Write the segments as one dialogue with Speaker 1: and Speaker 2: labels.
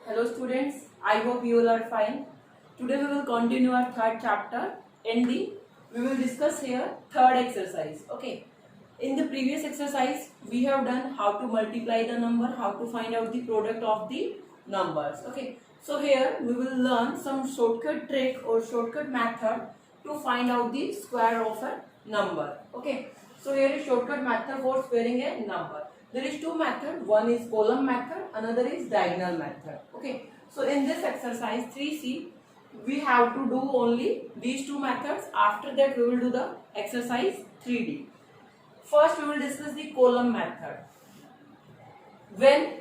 Speaker 1: Hello students, I hope you all are fine. Today we will continue our third chapter, ND. We will discuss here third exercise. Okay. In the previous exercise, we have done how to multiply the number, how to find out the product of the numbers. Okay. So here we will learn some shortcut trick or shortcut method to find out the square of a number. Okay. So here is shortcut method for squaring a number. There is two method. One is column method, another is diagonal method. Okay. So in this exercise 3C, we have to do only these two methods. After that, we will do the exercise 3D. First, we will discuss the column method. When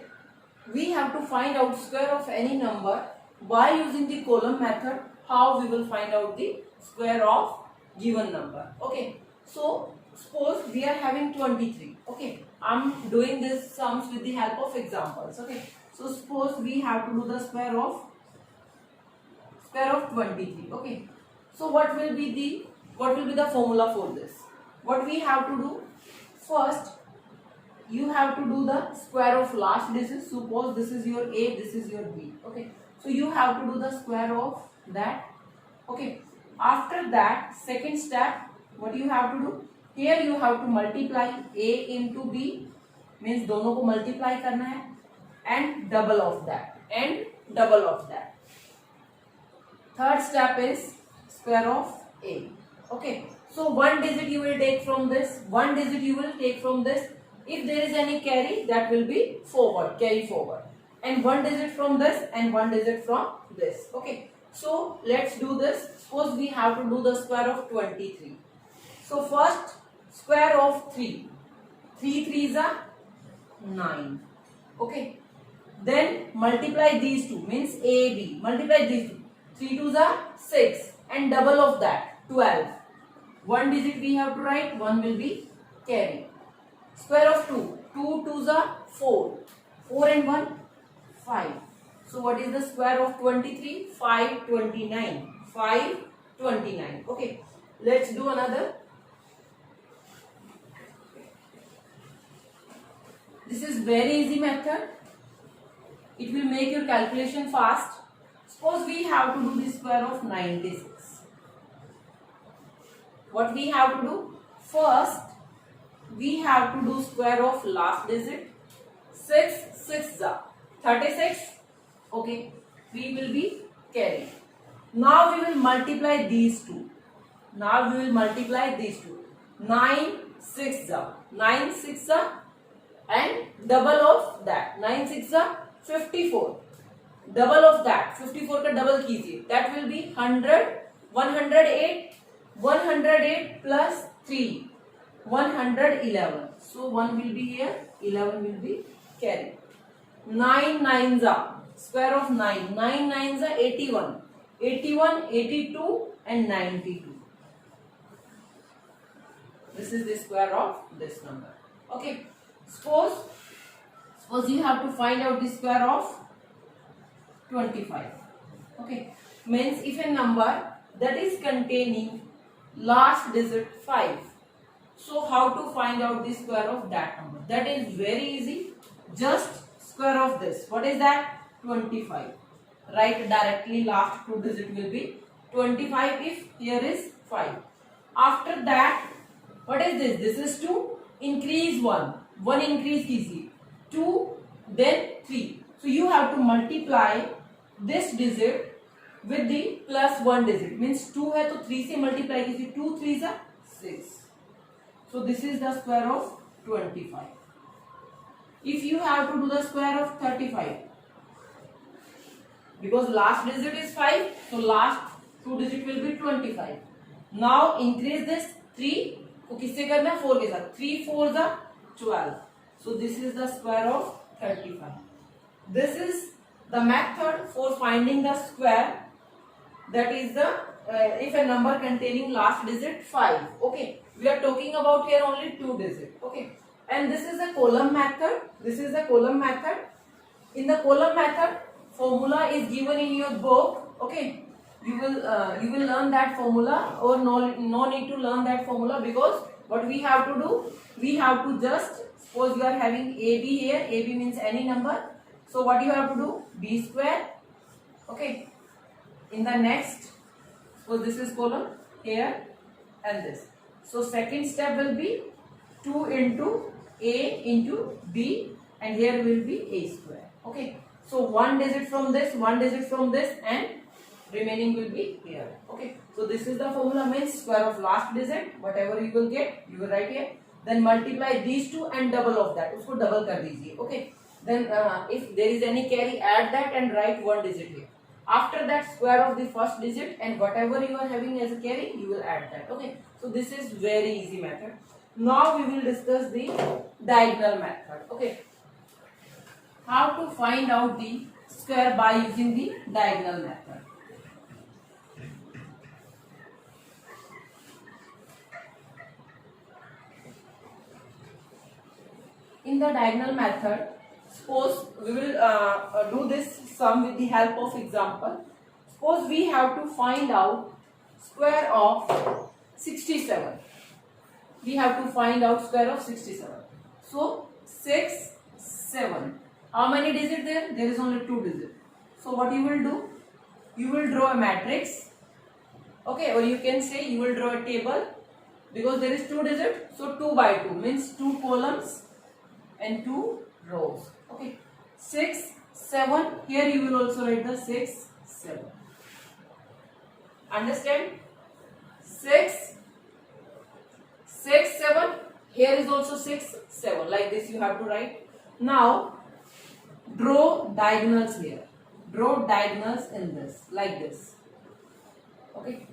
Speaker 1: we have to find out square of any number by using the column method, how we will find out the square of given number. Okay. So suppose we are having 23. Okay. I'm doing this sums with the help of examples. Okay. So suppose we have to do the square of 23. Okay. So what will be the formula for this? What we have to do? First, you have to do the square of last digit. Suppose this is your A, this is your B. Okay. So you have to do the square of that. Okay. After that, second step, what you have to do? Here you have to multiply A into B, means दोनों को multiply करना है, and double of that. Third step is square of A. Okay. So one digit you will take from this, one digit you will take from this. If there is any carry, that will be forward, carry forward. And one digit from this and one digit from this. Okay. So let's do this. Suppose we have to do the square of 23. So first, square of 3. 3 3s are 9. Okay. Then multiply these two, means A, B. Multiply these two. 3 2s are 6. And double of that, 12. One digit we have to write, one will be carry. Square of 2. 2 2s are 4. 4 and 1, 5. So what is the square of 23? 529. 529. Okay. Let's do another. This is very easy method. It will make your calculation fast. Suppose we have to do the square of 96. What we have to do? First, we have to do square of last digit. 6 6 are 36. Okay, we will be carrying. Now we will multiply these two. 9 6 are 9 6 are and double of that. 9 6 are 54. Double of that. 54 का double कीजिए. That will be 100. 108. 108 plus 3. 111. So 1 will be here. 11 will be carried. 9 9s are square of 9. 9 9s are 81. 81, 82 and 92. This is the square of this number. Okay. Suppose you have to find out the square of 25. Okay. Means if a number that is containing last digit 5. So how to find out the square of that number? That is very easy. Just square of this. What is that? 25. Write directly last two digit will be 25 if here is 5. After that, what is this? This is 2. Increase 1. 1 increase कीजिए. 2 then 3. So you have to multiply this digit with the plus 1 digit. Means 2 है तो 3 से multiply कीजिए. 2 3s are 6. So this is the square of 25. If you have to do the square of 35, because last digit is 5, so last two digit will be 25. Now increase this 3 को किससे करना है? 4 के साथ. 3 4s are 12. So this is the square of 35. This is the method for finding the square. That is the if a number containing last digit 5. Okay. We are talking about here only two digit. Okay. And this is the column method. In the column method, formula is given in your book. Okay. You will learn that formula, or no need to learn that formula, because what we have to do, we have to just suppose you are having AB here. AB means any number. So what you have to do? B square. Okay. In the next, so this is column here and this. So second step will be 2 into A into B, and here will be A square. Okay. So one digit from this, one digit from this, and remaining will be here. Okay. So this is the formula, means square of last digit, whatever you will get, you will write here. Then multiply these two and double of that. उसको double कर दीजिए. Okay. Then if there is any carry, add that and write one digit here. After that, square of the first digit and whatever you are having as a carry, you will add that. Okay. So this is very easy method. Now we will discuss the diagonal method. Okay. How to find out the square by using the diagonal method. In the diagonal method, suppose we will do this sum with the help of example. Suppose we have to find out square of 67. We have to find out square of 67. So 6, 7. How many digits there? There is only 2 digits. So what you will do? You will draw a matrix. Okay, or you can say you will draw a table, because there is 2 digits. So 2 by 2 means 2 columns and 2 rows. Okay, 6, 7. Here you will also write the 6, 7. Understand? 6, 6, 7. Here is also 6, 7. Like this you have to write. Now draw diagonals here. Draw diagonals in this, like this. Okay.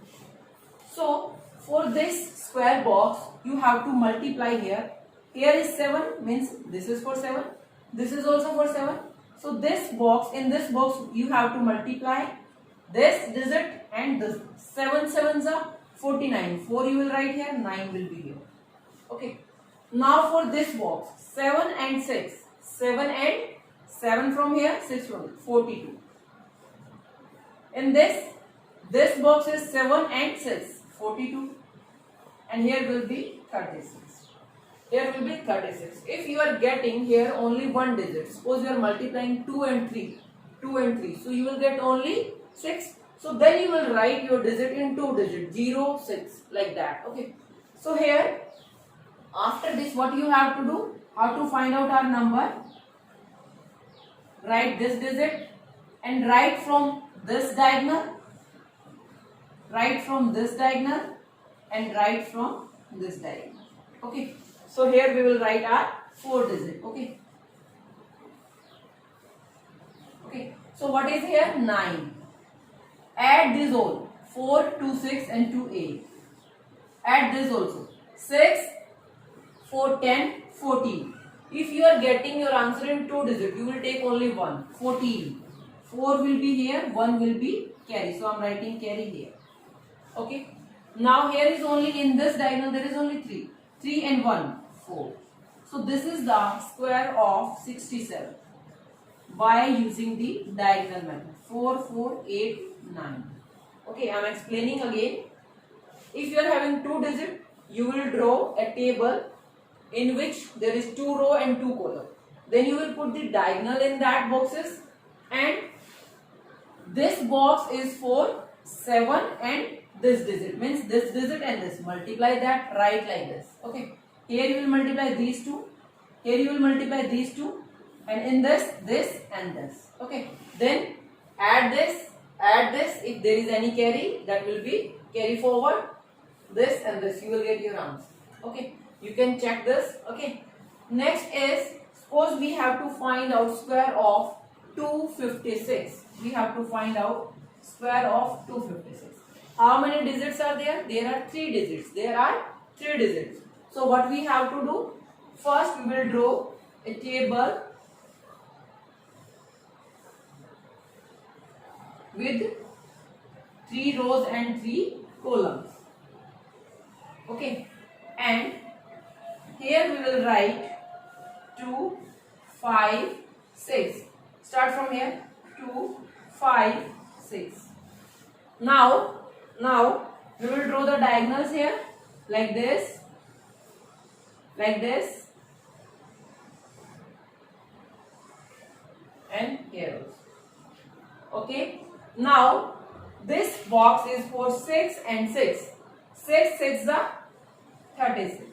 Speaker 1: So for this square box, you have to multiply here. Here is 7, means this is for 7. This is also for 7. So this box, in this box, you have to multiply this digit and this. 7 sevens are 49. 4 you will write here, 9 will be here. Okay. Now for this box, 7 and 6. 7 and 7 from here, 6 from here, 42. In this box is 7 and 6, 42. And here will be 36. Here will be 36. If you are getting here only one digit, suppose you are multiplying 2 and 3, 2 and 3. So you will get only 6. So then you will write your digit in 2 digits, 0, 6, like that. Okay. So here, after this, what you have to do? How to find out our number? Write this digit and write from this diagonal. Write from this diagonal and write from this diagonal. Okay. So here we will write our 4 digit. Okay. Okay. So what is here? 9. Add this all. 4, 2, 6 and 2, 8. Add this also. 6, 4, 10, 14. If you are getting your answer in 2 digit, you will take only 1. 14. 4 will be here, 1 will be carry. So I am writing carry here. Okay. Now here is only in this diagonal there is only 3. 3 and 1, 4. So this is the square of 67 by using the diagonal method. 4, 4, 8, 9. Okay, I am explaining again. If you are having 2 digit, you will draw a table in which there is 2 row and 2 column. Then you will put the diagonal in that boxes, and this box is for 7 and this digit, means this digit and this. Multiply that, write like this. Okay. Here you will multiply these two. Here you will multiply these two. And in this, this and this. Okay. Then add this. Add this. If there is any carry, that will be carry forward. This and this. You will get your answer. Okay. You can check this. Okay. Next is, suppose we have to find out square of 256. We have to find out square of 256. How many digits are there? There are 3 digits. There are 3 digits. So what we have to do? First we will draw a table with 3 rows and 3 columns. Okay. And here we will write 2, 5, 6. Start from here. 2, 5, 6. Now we will draw the diagonals here like this, and here also. Okay. Now this box is for 6 and 6. 6 6 are 36.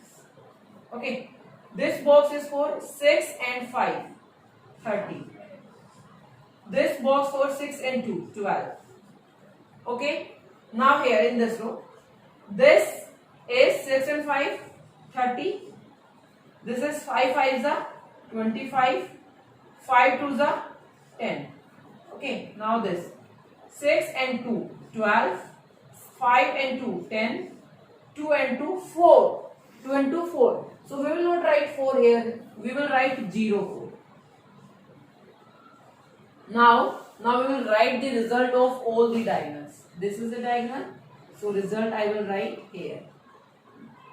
Speaker 1: Okay. This box is for 6 and 5, 30. This box for 6 and 2, 12. Okay. Now here in this row, this is 6 and 5, 30. This is 5 5s are 25. 5 2s are 10. Okay. Now this 6 and 2, 12. 5 and 2, 10. 2 and 2, 4. 2 and 2, 4. So we will not write 4 here. We will write 0, 4. Now we will write the result of all the diagonals. This is the diagonal. So result I will write here.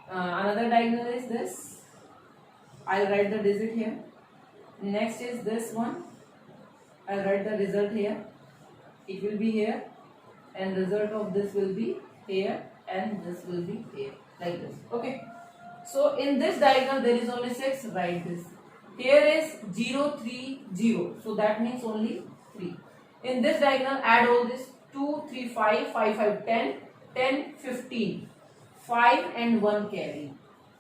Speaker 1: Another diagonal is this. I will write the digit here. Next is this one. I will write the result here. It will be here. And result of this will be here. And this will be here. Like this. Okay. So in this diagonal there is only 6. Write this. Here is 0, 3, 0. So that means only 3. In this diagonal add all this. 2, 3, 5, 5, 5, 10, 10, 15. 5 and 1 carry.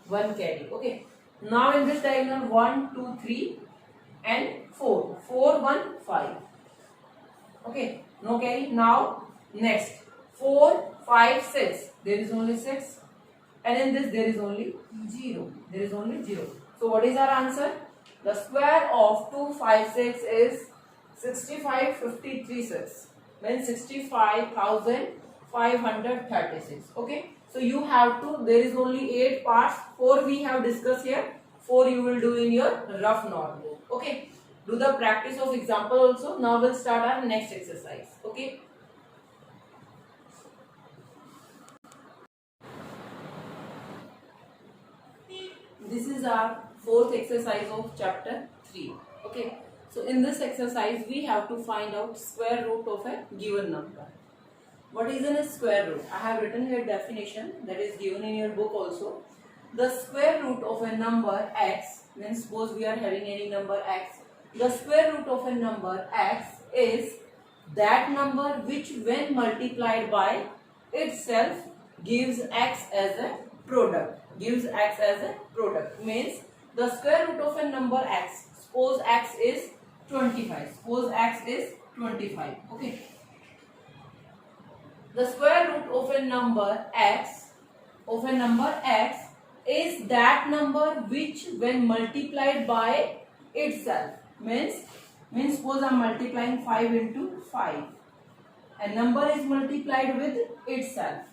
Speaker 1: 1 carry. Okay. Now in this diagonal 1, 2, 3 and 4. 4, 1, 5. Okay. No carry. Now next 4, 5, 6. There is only 6. And in this there is only 0. There is only 0. So what is our answer? The square of 2, 5, 6 is 65, 53, 6. Means 65,536. Okay. So you have to, there is only 8 parts. 4 we have discussed here. 4 you will do in your rough notebook. Okay. Do the practice of example also. Now we'll start our next exercise. Okay. This is our fourth exercise of chapter 3. Okay. So in this exercise we have to find out square root of a given number. What is a square root? I have written here definition that is given in your book also. The square root of a number x, means suppose we are having any number x. The square root of a number x is that number which when multiplied by itself gives x as a product. Gives x as a product. Means the square root of a number x. Suppose x is 25. Suppose x is 25. Okay. The square root of a number x is that number which when multiplied by itself means suppose I am multiplying 5 into 5. A number is multiplied with itself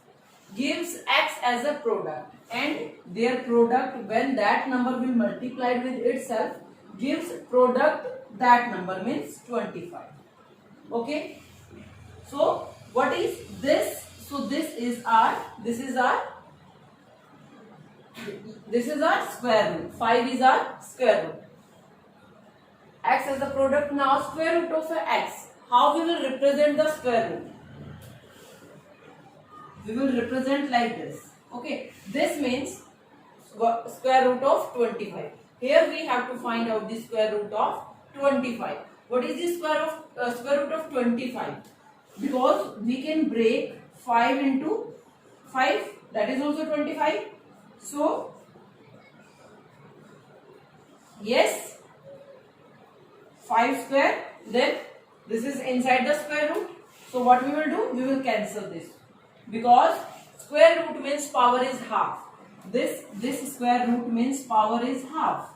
Speaker 1: gives x as a product, and their product when that number will multiplied with itself gives product that number means 25. Okay. So what is this? So this is our square root. 5 is our square root. X as a product. Now square root of x. How we will represent the square root? We will represent like this. Okay. This means square root of 25. Here we have to find out the square root of 25. What is the square root of 25? Because we can break 5 into 5, that is also 25. So yes, 5 square, then this is inside the square root. So what we will do? We will cancel this. Because square root means power is half. This square root means power is half.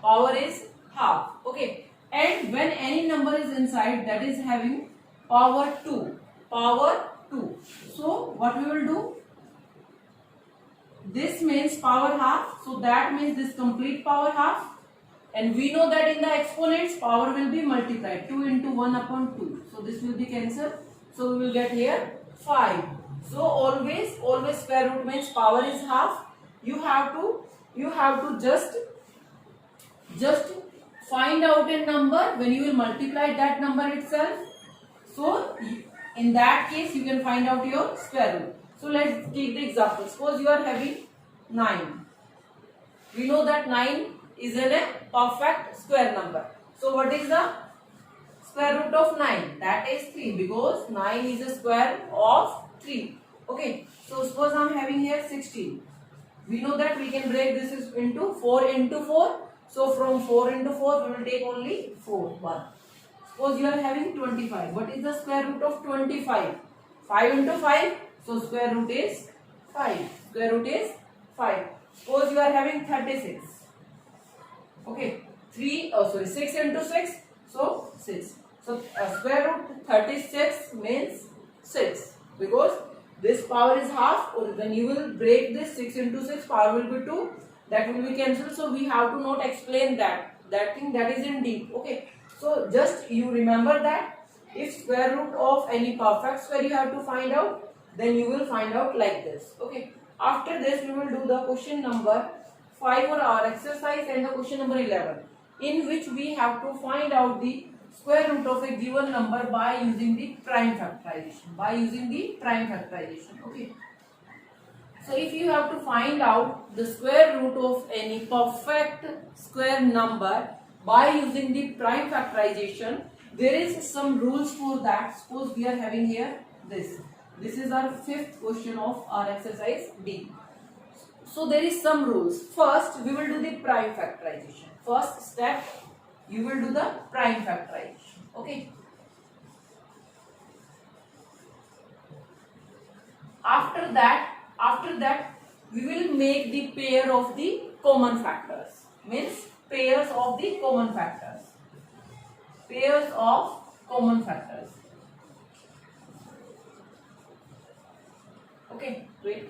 Speaker 1: Power is half. Okay. And when any number is inside, that is having power 2. Power 2. So what we will do? This means power half. So that means this complete power half. And we know that in the exponents power will be multiplied. 2 into 1 upon 2. So this will be cancelled. So we will get here 5. So always square root means power is half. You have to just find out a number when you will multiply that number itself. So in that case you can find out your square root. So let's take the example. Suppose you are having 9. We know that 9 is a perfect square number. So what is the square root of 9, that is 3, because 9 is a square of 3. Okay, so suppose I am having here 16. We know that we can break this into 4 into 4. So from 4 into 4 we will take only 4, 1. Suppose you are having 25. What is the square root of 25? 5 into 5. So square root is 5. Square root is 5. Suppose you are having 36. Okay. 6 into 6. So 6. So square root 36 means 6. Because this power is half. Or when you will break this 6 into 6, power will be 2. That will be cancelled. So we have to not explain that. That thing that is in deep. Okay. So just you remember that if square root of any perfect square you have to find out, then you will find out like this. Okay. After this we will do the question number 5 for our exercise and the question number 11, in which we have to find out the square root of a given number by using the prime factorization. Okay. So if you have to find out the square root of any perfect square number by using the prime factorization, there is some rules for that. Suppose we are having here this. This is our fifth question of our exercise B. So there is some rules. First, we will do the prime factorization. First step, you will do the prime factorization. Okay. After that, we will make the pair of the common factors. Means pairs of the common factors. Pairs of common factors. Okay, wait.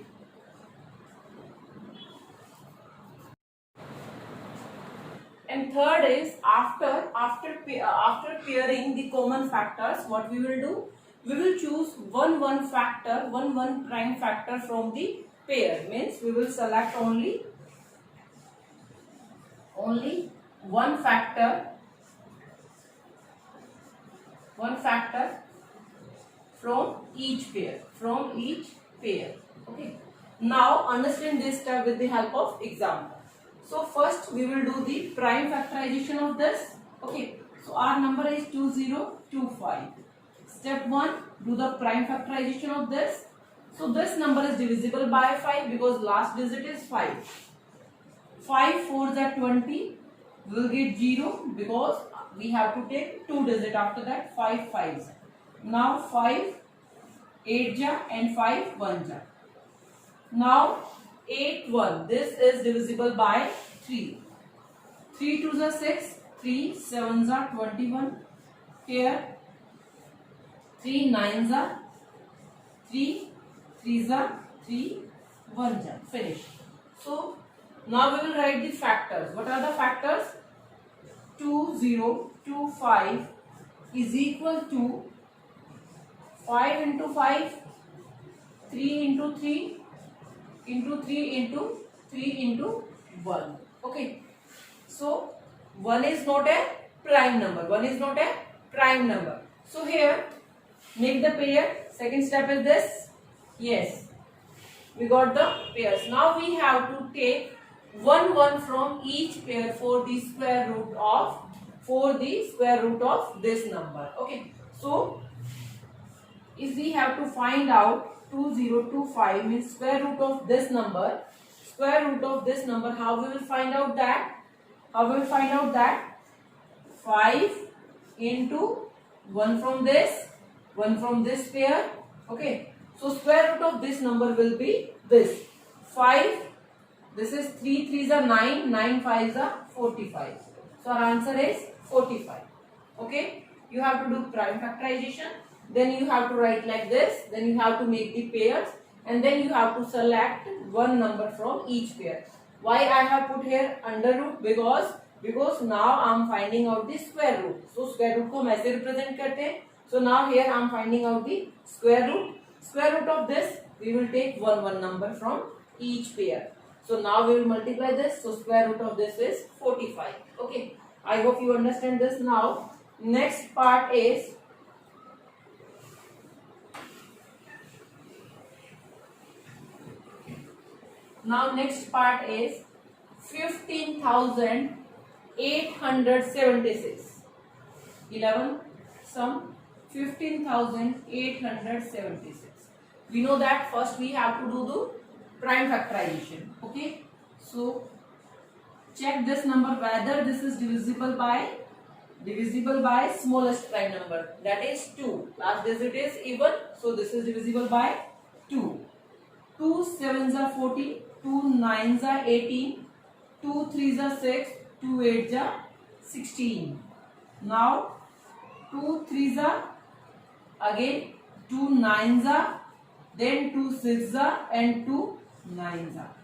Speaker 1: And third is after pairing the common factors, what we will do? We will choose one prime factor from the pair. Means we will select only one factor from each pair. Okay. Now understand this step with the help of example. So first we will do the prime factorization of this. Okay. So our number is 2025. Step 1, do the prime factorization of this. So this number is divisible by 5 because last digit is 5. 5 4s are 20. We will get 0 because we have to take 2 digits after that. 5 5s. Now 5 8 ja and 5 1 ja. Now 8 1. This is divisible by 3. 3 2s are 6. 3 7s are 21. Here 3 9s are 3. 3s are 3. 1 ja. Finish. So now we will write the factors. What are the factors? 2025 is equal to 5 into 5, 3 into 3 into 3 into 3 into 1. Okay. So 1 is not a prime number. So here make the pair. Second step is this. Yes. We got the pairs. Now we have to take one from each pair for the square root of this number. Okay. So if we have to find out 2025 means square root of this number, how we will find out that? 5 into 1 from this pair. Okay. So square root of this number will be this. 5. This is 3 3s are 9. 9 5s are 45. So our answer is 45. Okay. You have to do prime factorization. Then you have to write like this. Then you have to make the pairs. And then you have to select one number from each pair. Why I have put here under root? Because now I am finding out the square root. So square root को हम ऐसे represent करते हैं. So now here I am finding out the square root. Square root of this we will take one number from each pair. So now we will multiply this. So square root of this is 45. Okay. I hope you understand this now. Next part is Now next part is 15,876. 11 sum 15,876. We know that first we have to do the prime factorization. Okay, so check this number whether this is divisible by smallest prime number, that is 2. Last digit is even, so this is divisible by 2. 2 sevens are 14, 2 nines are 18, 2 threes are 6, 2 eights are 16. Now 2 threes are again 2 nines are, then 2 sixes are, and 2 nines are.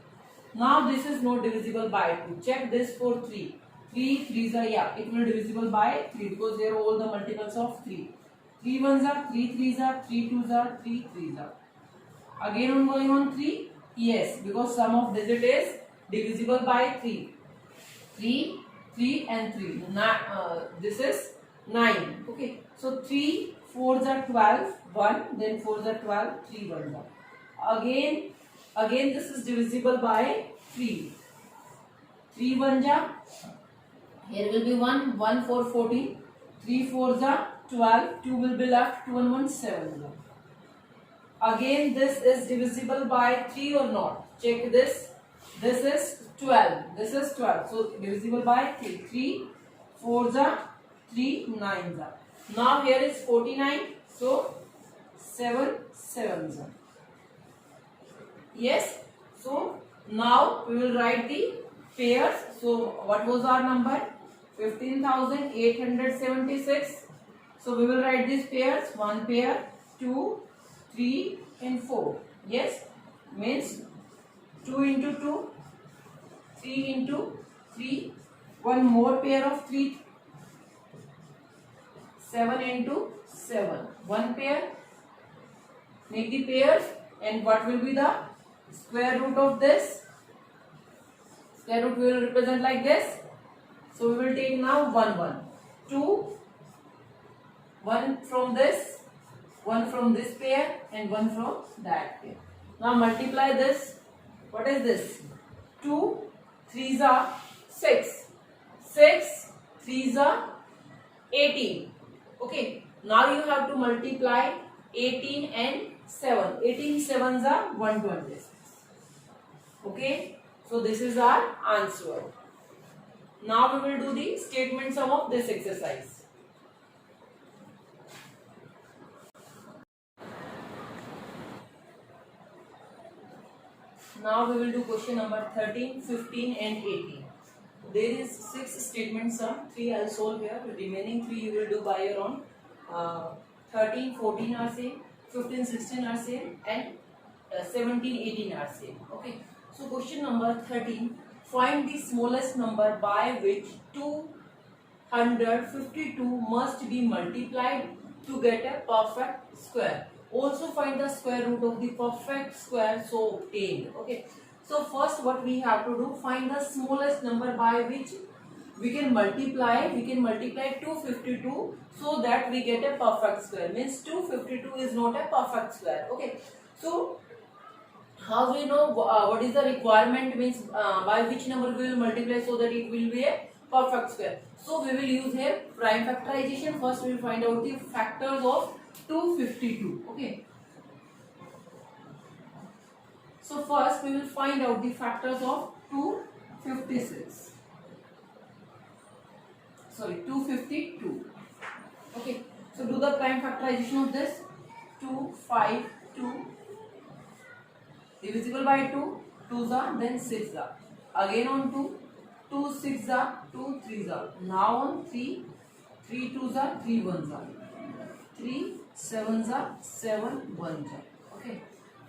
Speaker 1: Now this is not divisible by 2. Check this for 3. 3 threes are, yeah, it will divisible by 3 because they are all the multiples of 3. 3 ones are, 3 threes are, 3 twos are, 3 threes are. Again on going on 3, yes, because sum of digit is divisible by 3. 3, 3 and 3. This is 9. Okay, so 3 fours are 12, 1, then 4s are 12, 3 ones are. Again this is divisible by 3. 3 ones are, here will be 1, 1 4 14, 3 4s are 12, 2 will be left, 2 and 1 7. Again this is divisible by 3 or not? Check this. This is 12. This is 12. So divisible by 3. 3 4s are, 3 9s are. Now here is 49. So 7 7s are. Yes. So now we will write the pairs. So what was our number? 15,876. So we will write these pairs. 1 pair, 2, 3 and 4. Yes, means 2 into 2, 3 into 3, one more pair of 3, 7 into 7, one pair. Make the pairs, and what will be the square root of this? Square root will represent like this. So we will take now 1 1, 2, 1 from this, 1 from this pair, and 1 from that pair. Now multiply this. What is this? 2 threes are 6, 6 threes are 18. Okay, now you have to multiply 18 and 7. 18 sevens are 126. Okay, so this is our answer. Now we will do the statement sum of this exercise. Now we will do question number 13, 15 and 18. There is 6 statement sum, 3 I will solve here, the remaining 3 you will do by your own. 13, 14 are same, 15, 16 are same, and 17, 18 are same. Okay, so question number 13, find the smallest number by which 252 must be multiplied to get a perfect square. Also find the square root of the perfect square so obtained. Okay, so first what we have to do, find the smallest number by which we can multiply 252 so that we get a perfect square. Means 252 is not a perfect square. Okay, so how we know what is the requirement, means by which number we will multiply so that it will be a perfect square. So we will use here prime factorization. First we will find out the factors of 252. Okay, so first we will find out the factors of 252. Okay, so do the prime factorization of this. 252 divisible by 2, 2s are, then 6s are. Again on 2, 2 6s are, 2 3s are. Now on 3, 3 2s are, 3 1s are. 3 7s are, 7 1s are. Okay.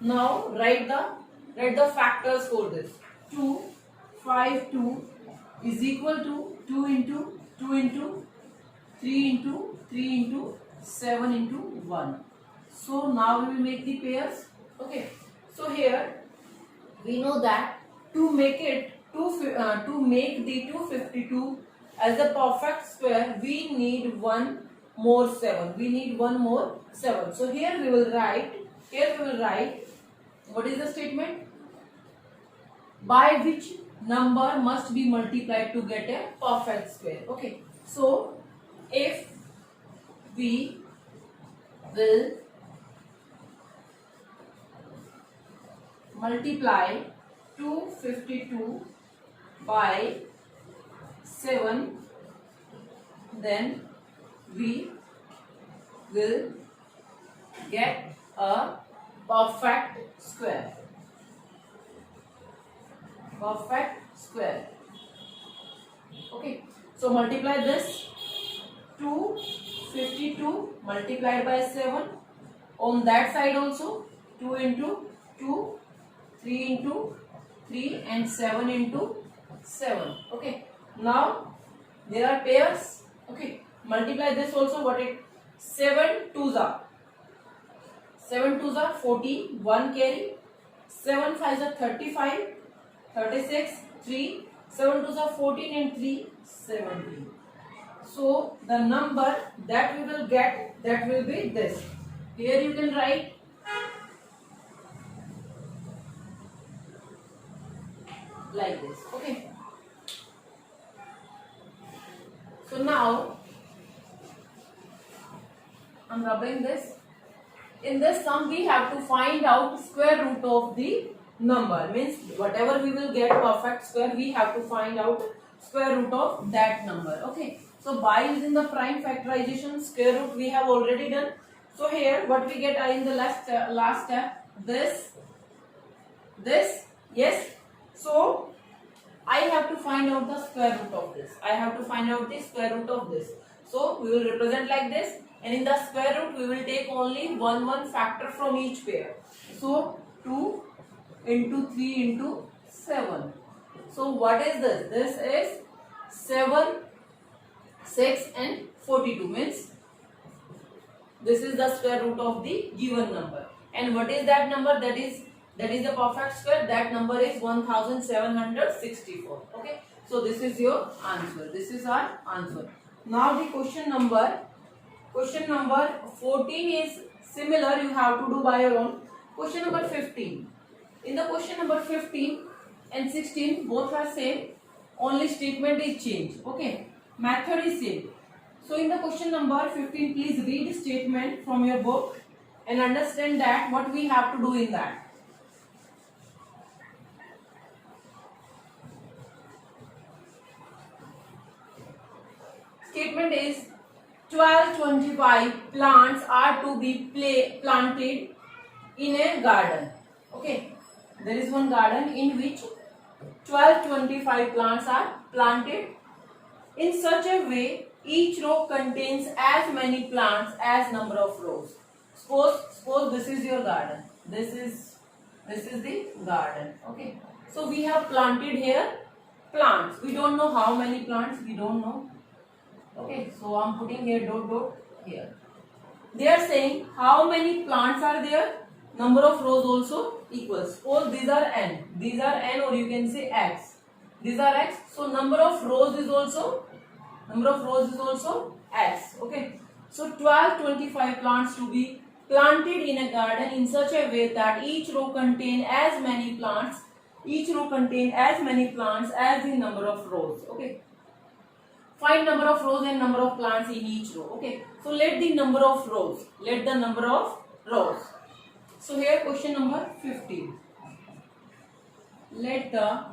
Speaker 1: Now write the factors for this. 252 is equal to 2 into 2 into 3 into 3 into 7 into 1. So now we will make the pairs. Okay. So here we know that to make the 252 as a perfect square, we need one more 7. We need one more 7. So here we will write. What is the statement? By which number must be multiplied to get a perfect square. Okay. So if we will multiply 252 by 7, then we will get a perfect square. Perfect square. Okay, so multiply this 252 multiplied by 7. On that side also 2 into 2, 3 into 3 and 7 into 7. Okay, now there are pairs. Okay, multiply this also. What it 7 twos are 14, 1 carry, 7 5s are 35, 36, 3, 7 twos are 14 and 3 17. So the number that we will get, that will be this. Here you can write like this. Okay, so now I'm rubbing this. In this sum we have to find out square root of the number, means whatever we will get perfect square, we have to find out square root of that number. Okay, so by using the prime factorization, square root we have already done. So here what we get are in the last step, this, yes. So I have to find out the square root of this. I have to find out the square root of this. So we will represent like this, and in the square root we will take only one factor from each pair. So 2 into 3 into 7. So what is this? This is 7, 6 and 42, means this is the square root of the given number. And what is that number? That is the perfect square. That number is 1764. Okay, so this is your answer. This is our answer. Now the question number 14 is similar. You have to do by your own. Question number 15. In the question number 15 and 16, both are same. Only statement is changed. Okay, method is same. So in the question number 15, please read statement from your book and understand that what we have to do in that. Statement is 1225 plants are to be planted in a garden. Okay, there is one garden in which 1225 plants are planted in such a way each row contains as many plants as number of rows. Suppose this is your garden. This is the garden. Okay, so we have planted here plants. We don't know how many plants. We don't know. Okay, so I'm putting here dot here. They are saying how many plants are there. Number of rows also equals. Suppose these are n. These are n, or you can say x. These are x. So number of rows is also x. Okay. So 1225 plants to be planted in a garden in such a way that each row contain as many plants. Each row contain as many plants as the number of rows. Okay. Find number of rows and number of plants in each row. Okay. So let the number of rows. So here question number 15. Let the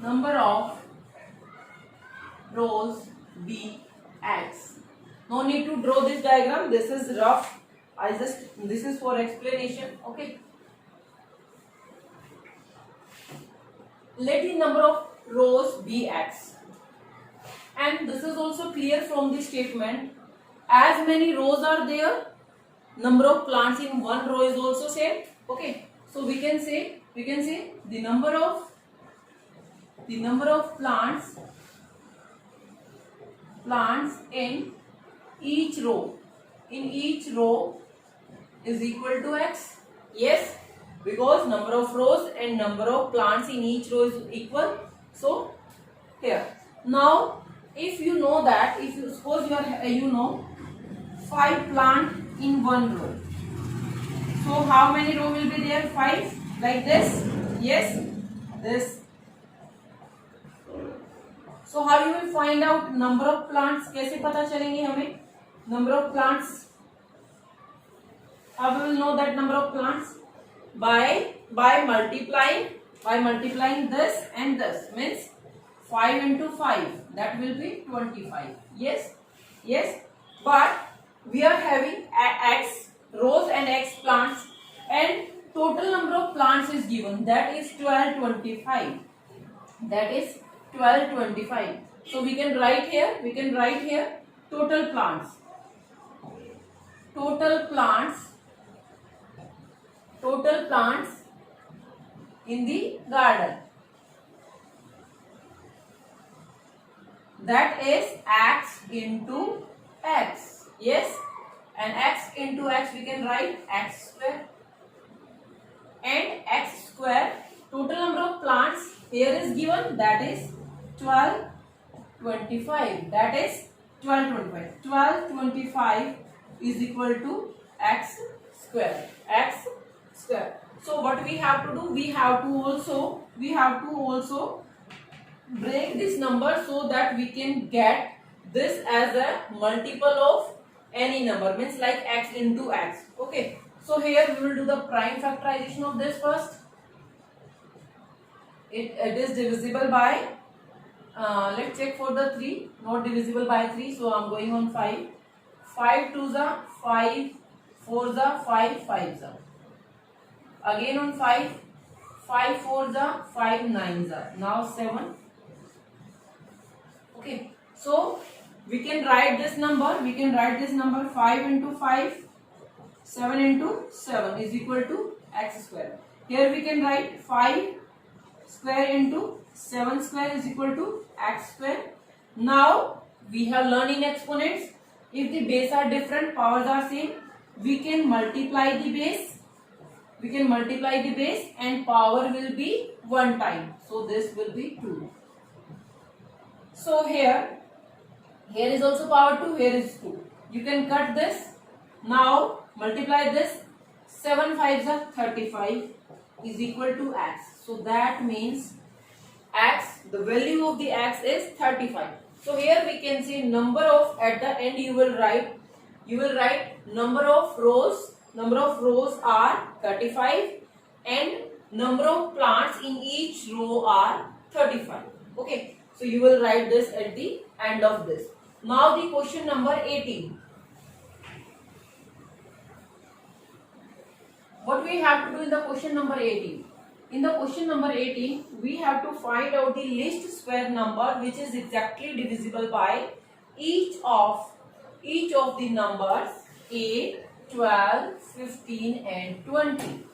Speaker 1: number of rows be x. No need to draw this diagram. This is rough. This is for explanation. Okay. Let the number of rows be x. And this is also clear from the statement. As many rows are there, number of plants in one row is also same. Okay, so we can say the number of plants in each row is equal to x. Yes, because number of rows and number of plants in each row is equal. So here now, if you know that, if you suppose you know 5 plants in one row, so how many row will be there? 5, like this. Yes, this. So how you will find out number of plants? कैसे पता चलेंगे हमें number of plants? How we will know that number of plants? By multiplying this and this, means 5 into 5, that will be 25. Yes, but we are having x rows and x plants, and total number of plants is given, that is 1225. That is 1225. So we can write here total plants in the garden, that is x into x. Yes, and x into x we can write x square, and x square, total number of plants here is given, that is 1225. That is 1225. 1225 is equal to x square. So what we have to do, we have to also break this number so that we can get this as a multiple of any number, means like x into x. Okay, so here we will do the prime factorization of this first. It is divisible by let's check for the 3, not divisible by 3, so I am going on 5. 5 2s are 5, 4s are 5, 5s are. Again on 5, 5 4s are 5, 9s are. Now 7. Okay, so we can write this number 5 into 5, 7 into 7 is equal to x square. Here we can write 5 square into 7 square is equal to x square. Now we have learned in exponents, if the base are different, powers are same, we can multiply the base. And power will be 1 time. So this will be 2. So here is also power 2, here is 2. You can cut this. Now multiply this. 7 5s are 35 is equal to x. So that means x, the value of the x is 35. So here we can see number of, at the end you will write number of rows are 35 and number of plants in each row are 35. Okay, so you will write this at the end of this. Now the question number 18. What we have to do in the question number 18? In the question number 18, we have to find out the least square number which is exactly divisible by each of the numbers 8, 12, 15 and 20.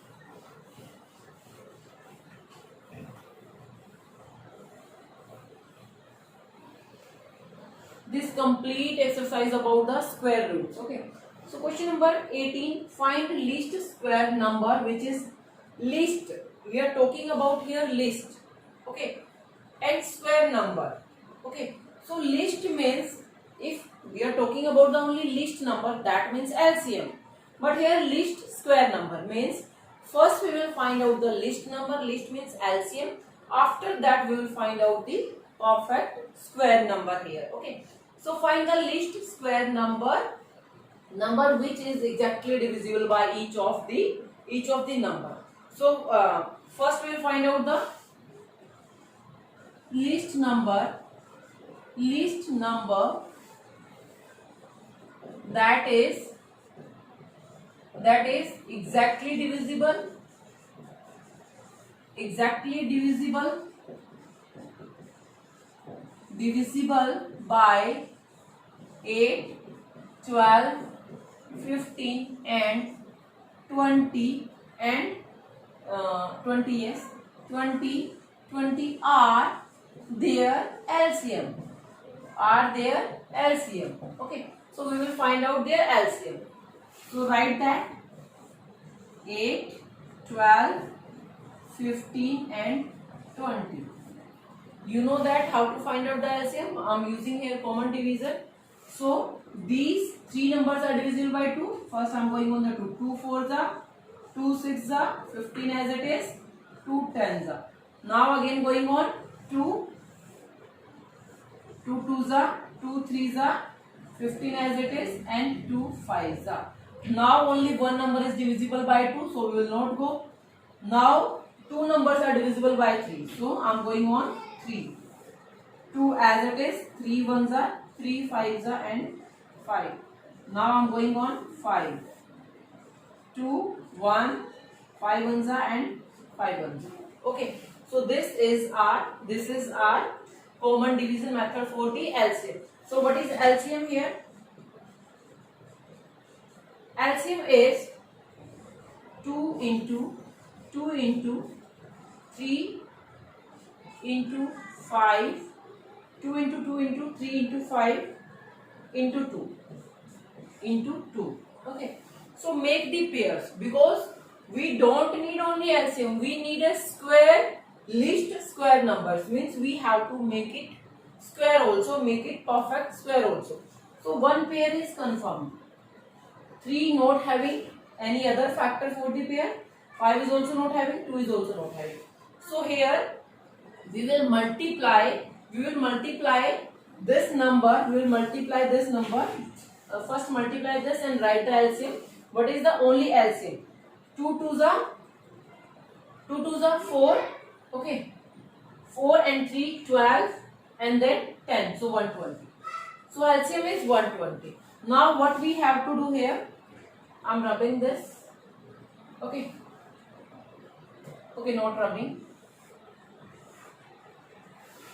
Speaker 1: This complete exercise about the square roots. Okay. So question number 18, find least square number which is least. We are talking about here least. Okay. And square number. Okay. So least means, if we are talking about the only least number, that means LCM. But here least square number means, first we will find out the least number. Least means LCM. After that we will find out the perfect square number here. Okay. So find the least square number which is exactly divisible by each of the number. So first we will find out the least number that is exactly divisible by 8, 12, 15 and 20 and 20, yes, 20 are their LCM. Okay, so we will find out their LCM. So write that 8, 12, 15 and 20. You know that how to find out the LCM. I am using here common divisor. So these three numbers are divisible by 2. First I am going on the 2. 2 4s are, 2 6s are, 15 as it is, 2 10s are. Now again going on 2 2 twos are, 2 threes are, 15 as it is, and 2 fives are. Now only one number is divisible by 2, so we will not go. Now two numbers are divisible by 3, so I am going on 3. 2 as it is, 3 ones are, 3 fives are, and 5. Now I am going on 5. 2, 1, 5 ones are, and 5 ones are. Okay, so this is our common division method for the LCM. So what is LCM here? LCM is 2 into 3 into 5, 2 into 2 into 3 into 5 into 2 into 2. Okay, so make the pairs, because we don't need only LCM, we need a square, least square numbers, means we have to make it square also, make it perfect square also. So one pair is confirmed. 3 not having any other factor for the pair, 5 is also not having, 2 is also not having. So here we will multiply this number, first multiply this and write the LCM. What is the only LCM? 2 twos are 4, okay, 4 and 3 12, and then 10, so 120. So LCM is 120. Now what we have to do here, I am rubbing this, okay, not rubbing.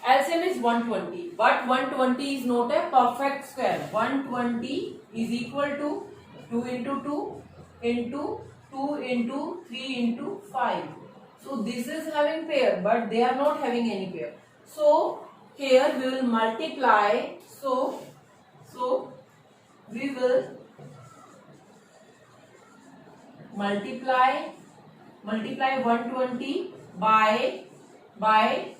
Speaker 1: LCM is 120, but 120 is not a perfect square. 120 is equal to 2 into 2 into 2 into 3 into 5. So this is having pair, but they are not having any pair. So here we will multiply. So we will multiply 120 by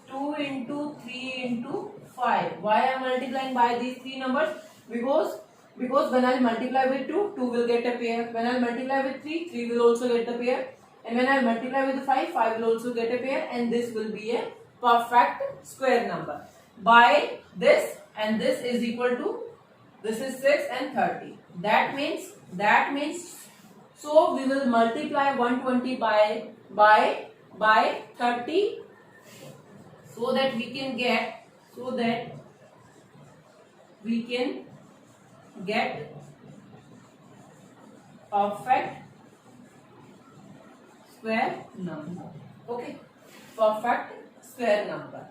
Speaker 1: 2 into 3 into 5. Why I am multiplying by these three numbers? Because when I multiply with 2 will get a pair. When I multiply with 3 will also get the pair. And when I multiply with 5 will also get a pair. And this will be a perfect square number. By this and this is equal to, this is 6 and 30. That means, so we will multiply 120 by 30, so that we can get perfect square number. Okay, perfect square number.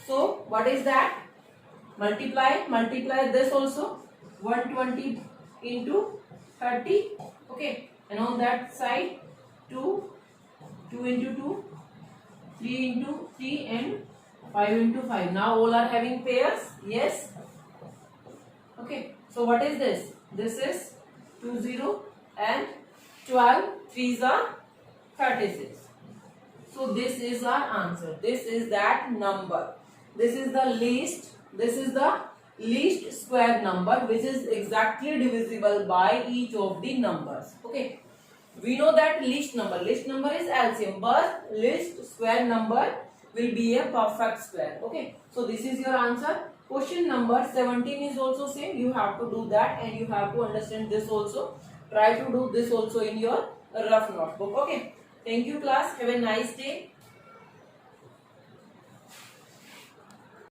Speaker 1: So what is that? Multiply this also, 120 into 30. Okay, and on that side 2 into 2, 3 into 3, and 5 into 5. Now all are having pairs. Yes. Okay, so what is this? This is 20 and 12. 3s are 36. So this is our answer. This is that number. This is the least square number, which is exactly divisible by each of the numbers. Okay, we know that least number is LCM, but least square number will be a perfect square. Okay, so this is your answer. Question number 17 is also same. You have to do that, and you have to understand this also. Try to do this also in your rough notebook. Okay, thank you class. Have a nice day.